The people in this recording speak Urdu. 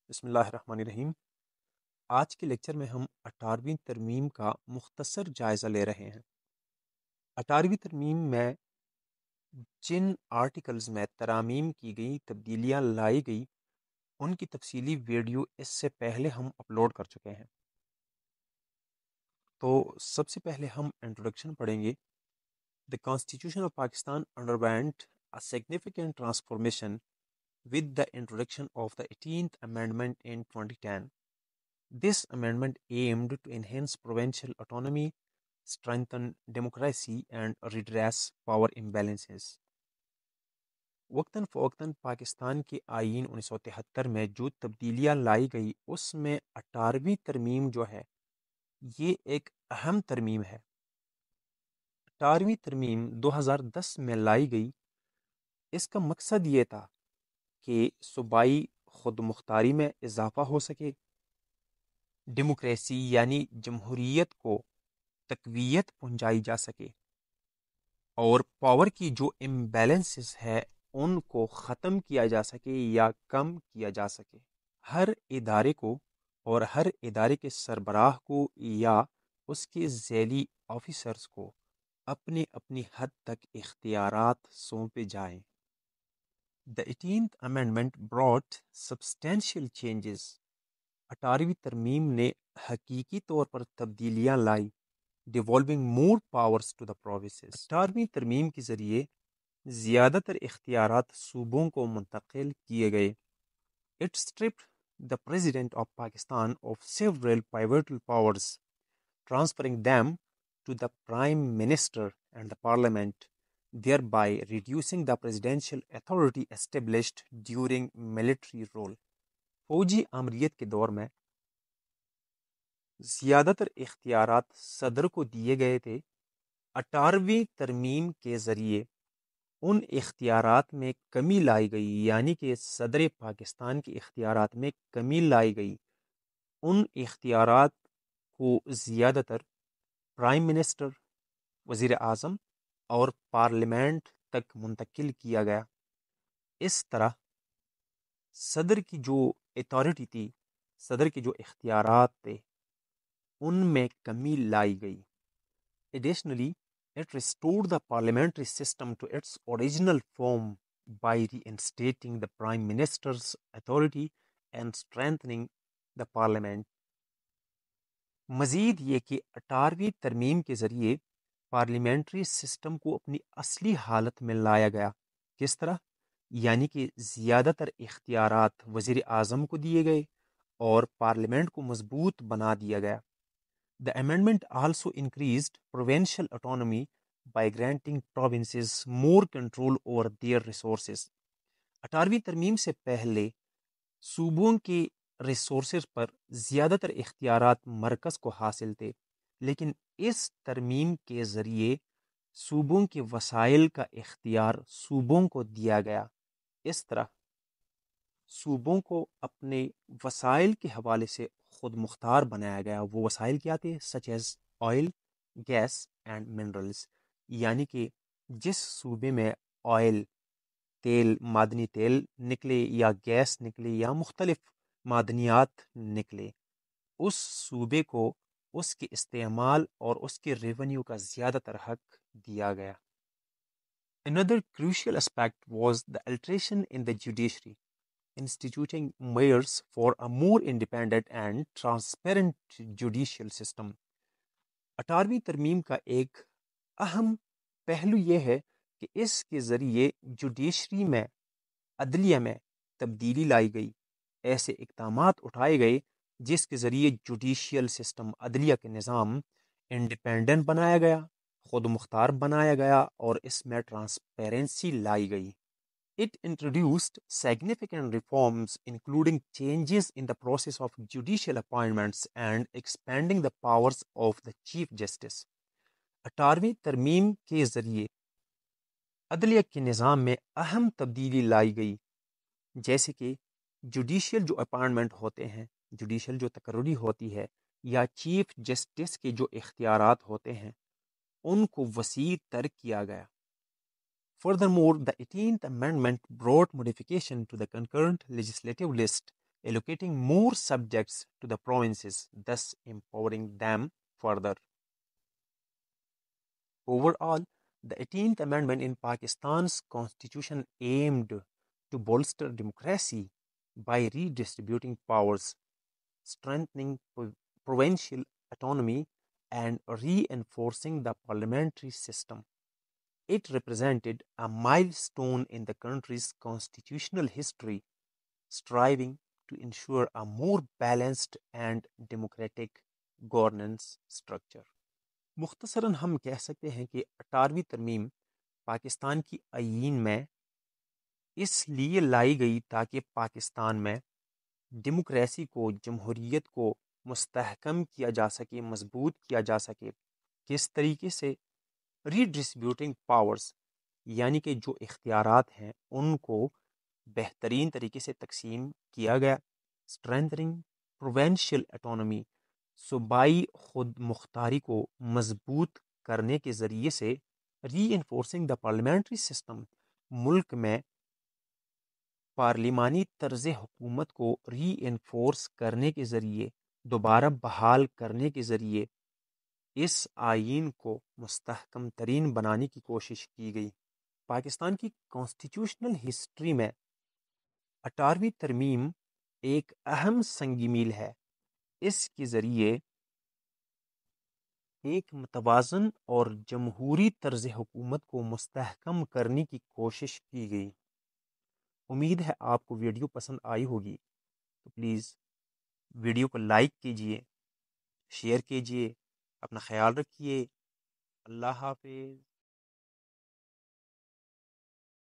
بسم اللہ الرحمن الرحیم۔ آج کے لیکچر میں ہم 18ویں ترمیم کا مختصر جائزہ لے رہے ہیں۔ 18ویں ترمیم میں جن آرٹیکلز میں ترامیم کی گئی، تبدیلیاں لائی گئی، ان کی تفصیلی ویڈیو اس سے پہلے ہم اپلوڈ کر چکے ہیں۔ تو سب سے پہلے ہم انٹروڈکشن پڑھیں گے۔ The Constitution of Pakistan underwent a significant transformation with the introduction of the 18th Amendment in 2010. This amendment aimed to enhance provincial autonomy, strengthen democracy, and redress power imbalances. وقتاً فوقتاً پاکستان کے آئین 1973 میں جو تبدیلیاں لائی گئی، اس میں 18ویں ترمیم جو ہے یہ ایک اہم ترمیم ہے۔ 18ویں ترمیم 2010 میں لائی گئی۔ اس کا مقصد یہ تھا کہ صوبائی خود مختاری میں اضافہ ہو سکے، ڈیموکریسی یعنی جمہوریت کو تقویت پہنچائی جا سکے، اور پاور کی جو امبیلنسز ہے ان کو ختم کیا جا سکے یا کم کیا جا سکے۔ ہر ادارے کو اور ہر ادارے کے سربراہ کو یا اس کے ذیلی آفیسرز کو اپنی اپنی حد تک اختیارات سونپے جائیں۔ The 18th Amendment brought substantial changes. 18ویں ترمیم نے حقیقی طور پر تبدیلیاں لائی، devolving more powers to the provinces. 18ویں ترمیم کے ذریعے زیادہ تر اختیارات صوبوں کو منتقل کیے گئے۔ It stripped the President of Pakistan of several pivotal powers, transferring them to the Prime Minister and the Parliament, thereby reducing the presidential authority established during military rule. فوجی آمریت کے دور میں زیادہ تر اختیارات صدر کو دیے گئے تھے۔ 18ویں ترمیم کے ذریعے ان اختیارات میں کمی لائی گئی، یعنی کہ صدر پاکستان کے اختیارات میں کمی لائی گئی۔ ان اختیارات کو زیادہ تر پرائم منسٹر، وزیر اعظم اور پارلیمنٹ تک منتقل کیا گیا۔ اس طرح صدر کی جو اتھارٹی تھی، صدر کے جو اختیارات تھے، ان میں کمی لائی گئی۔ Additionally, it restored the parliamentary system to its original form by reinstating the Prime Minister's authority and strengthening the Parliament. مزید یہ کہ 18ویں ترمیم کے ذریعے پارلیمنٹری سسٹم کو اپنی اصلی حالت میں لایا گیا۔ کس طرح؟ یعنی کہ زیادہ تر اختیارات وزیر اعظم کو دیے گئے اور پارلیمنٹ کو مضبوط بنا دیا گیا۔ The amendment also increased provincial autonomy by granting provinces more control over their resources. 18ویں ترمیم سے پہلے صوبوں کے ریسورسز پر زیادہ تر اختیارات مرکز کو حاصل تھے، لیکن اس ترمیم کے ذریعے صوبوں کے وسائل کا اختیار صوبوں کو دیا گیا۔ اس طرح صوبوں کو اپنے وسائل کے حوالے سے خود مختار بنایا گیا۔ وہ وسائل کیا تھے؟ Such as oil, gas and minerals, یعنی کہ جس صوبے میں آئل، تیل، معدنی تیل نکلے یا گیس نکلے یا مختلف معدنیات نکلے، اس صوبے کو اس کے استعمال اور اس کے ریونیو کا زیادہ تر حق دیا گیا۔ Another crucial aspect was the alteration in the judiciary, instituting mayors for a more independent and transparent judicial system. 18ویں ترمیم کا ایک اہم پہلو یہ ہے کہ اس کے ذریعے جوڈیشری میں، عدلیہ میں تبدیلی لائی گئی۔ ایسے اقدامات اٹھائے گئے جس کے ذریعے جوڈیشیل سسٹم، عدلیہ کے نظام انڈیپینڈنٹ بنایا گیا، خود مختار بنایا گیا، اور اس میں ٹرانسپیرنسی لائی گئی۔ It introduced significant reforms, including changes in the process of judicial appointments and expanding the powers of the Chief Justice. 18ویں ترمیم کے ذریعے عدلیہ کے نظام میں اہم تبدیلی لائی گئی، جیسے کہ جوڈیشل جو اپائنٹمنٹ ہوتے ہیں، جوڈیشل جو تقرری ہوتی ہے، یا چیف جسٹس کے جو اختیارات ہوتے ہیں، ان کو وسیع تر کیا گیا۔ Furthermore, the 18th Amendment brought modification to the concurrent legislative list, allocating more subjects to the provinces, thus empowering them further. Overall, the 18th Amendment in Pakistan's constitution aimed to bolster democracy by redistributing powers, strengthening provincial autonomy, and reinforcing the parliamentary system. It represented a milestone in the country's constitutional history, striving to ensure a more balanced and democratic governance structure. مختصراً ہم کہہ سکتے ہیں کہ 18ویں ترمیم پاکستان کی آئین میں اس لیے لائی گئی تاکہ پاکستان میں ڈیموکریسی کو، جمہوریت کو مستحکم کیا جا سکے، مضبوط کیا جا سکے. کس طریقے سے؟ ری ڈسٹریبیوٹنگ پاورز، یعنی کہ جو اختیارات ہیں ان کو بہترین طریقے سے تقسیم کیا گیا. اسٹرینتھننگ پروونشل اٹانومی، صوبائی خود مختاری کو مضبوط کرنے کے ذریعے سے. ری انفورسنگ دا پارلیمنٹری سسٹم، ملک میں پارلیمانی طرز حکومت کو ری انفورس کرنے کے ذریعے، دوبارہ بحال کرنے کے ذریعے اس آئین کو مستحکم ترین بنانے کی کوشش کی گئی. پاکستان کی کانسٹیٹیوشنل ہسٹری میں 18ویں ترمیم ایک اہم سنگی میل ہے. اس کے ذریعے ایک متوازن اور جمہوری طرز حکومت کو مستحکم کرنے کی کوشش کی گئی. امید ہے آپ کو ویڈیو پسند آئی ہوگی، تو پلیز ویڈیو کو لائک کیجئے، شیئر کیجئے، اپنا خیال رکھیے. اللہ حافظ.